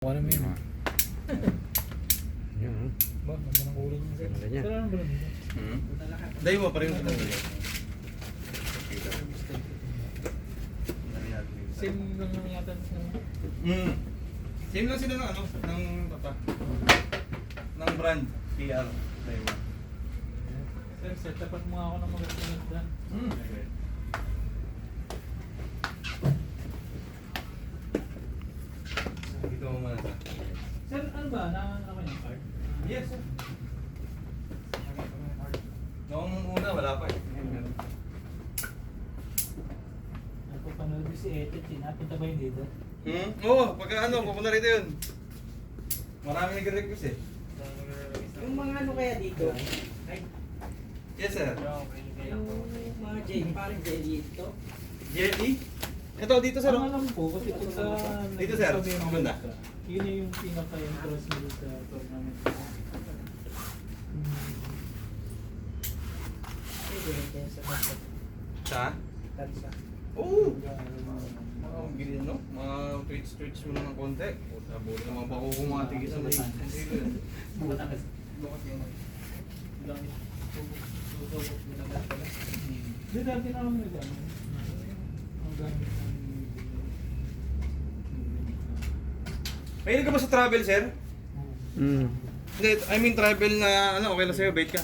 Ano mo yun? Yun. Ba, naman ang uling niya. Ganda niya. Sir, ano ba nun? Dahil mo pa rin yung tanong. Same lang naman yata sa... Same lang sila ng ano, ng papa. Ng brand, PR. Dahil mo. Sir, set upan mo nga ako ng magandang dyan. Dito mo muna ito. Sir, ano ba? Ano ko yung card? Yes, sir. Noong una, wala pa eh. Napapanood ko si Etet, napunta ba yun dito? Oo, pagka ano, pupunta rito yun. Marami nag-request eh. Yung mga ano kaya dito? Ay, Yes, sir. yung mga parang jelly ito. Jelly? Ito, dito sir. Ang alam ko, kasi pag sa... Dito, sir. Ang ganda. Yun na yung pinaka-interest nila sa tournament. Pwede rin sa basta. Sa? Tansa. Oo! Mga gilin, no? Mga tweets mo lang ng konti. Puta, buti naman ba kukumati sa may Bukas. Bukas yun. Hindi, dati na lang nila. Ang gamit ng... Mahilig ka ba sa travel, sir? Mm. Hindi, I mean travel na ano, okay lang sa'yo, bait ka.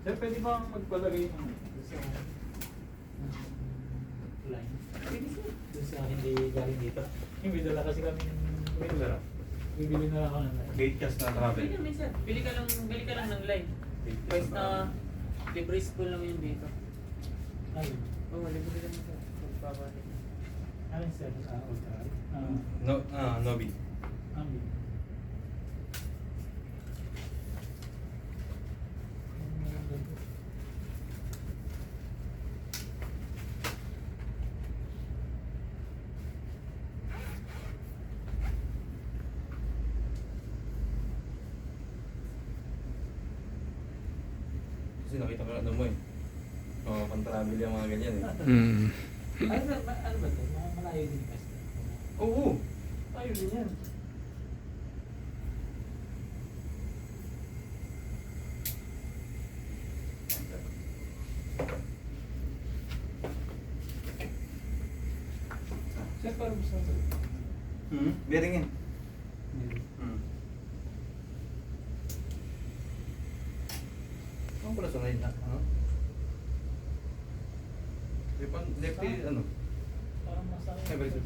Sir, pwede ba magpalagay ng sa line? Pwede sir. Doon sa hindi galing dito. Yung may dala kasi kami ng wheeler. Bibili na lang ako ng line. Bait cast na travel. Pwede naman sir. Bili ka lang ng live. Twice na libre school lang yun dito. Ayun. Oo, libre lang sir. Magpapalik. Alin sir? Ultra. No, Nobi. Amin. Kasi nakita ko na ano mo eh. Oo, pang-travel yung mga ganyan eh. Mm. Ay sir, ano ba ito? Malayo din kasi. Oo! Ayun din yan. Sir, parang gusto ko. Bearing yan. Ano pala sa line na? Ano? Left ano? Parang masakit. Ay, balik sa-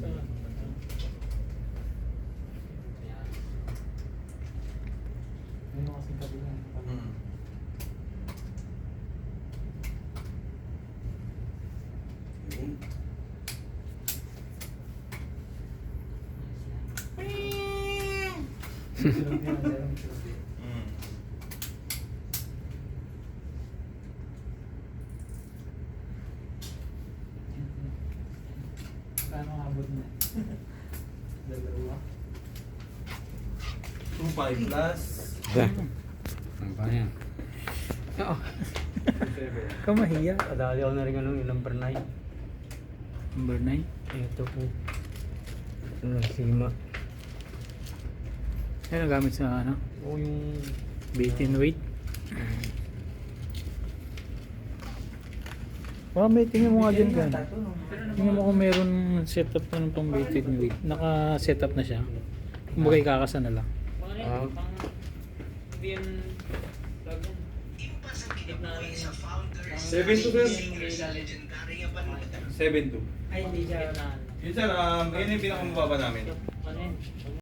Ayan. Ayun kasing kabila. Yun. Kano abot na? Dalawa. 2.5 plus Yeah. Ano ba yan? Oo. 2.7. Kamahiya. Kadali ako na rin ano, yung number 9. Number 9? Ito po. Ano, sima. Ano gamit sa ano? Oo, yung... Weight and weight? May tingnan mo nga dyan ka. Tingnan mo kung meron setup na ng pang weight and weight. Naka-setup na siya. Kumbaga ikakasa na lang. Mga Ah. yan, pang... Hindi yan... Vlog yan. Tip na lang yan. 7 to sir. 7 to. Ay, hindi siya. Na, Yun sir, yun yung pinakamababa namin. ano yan?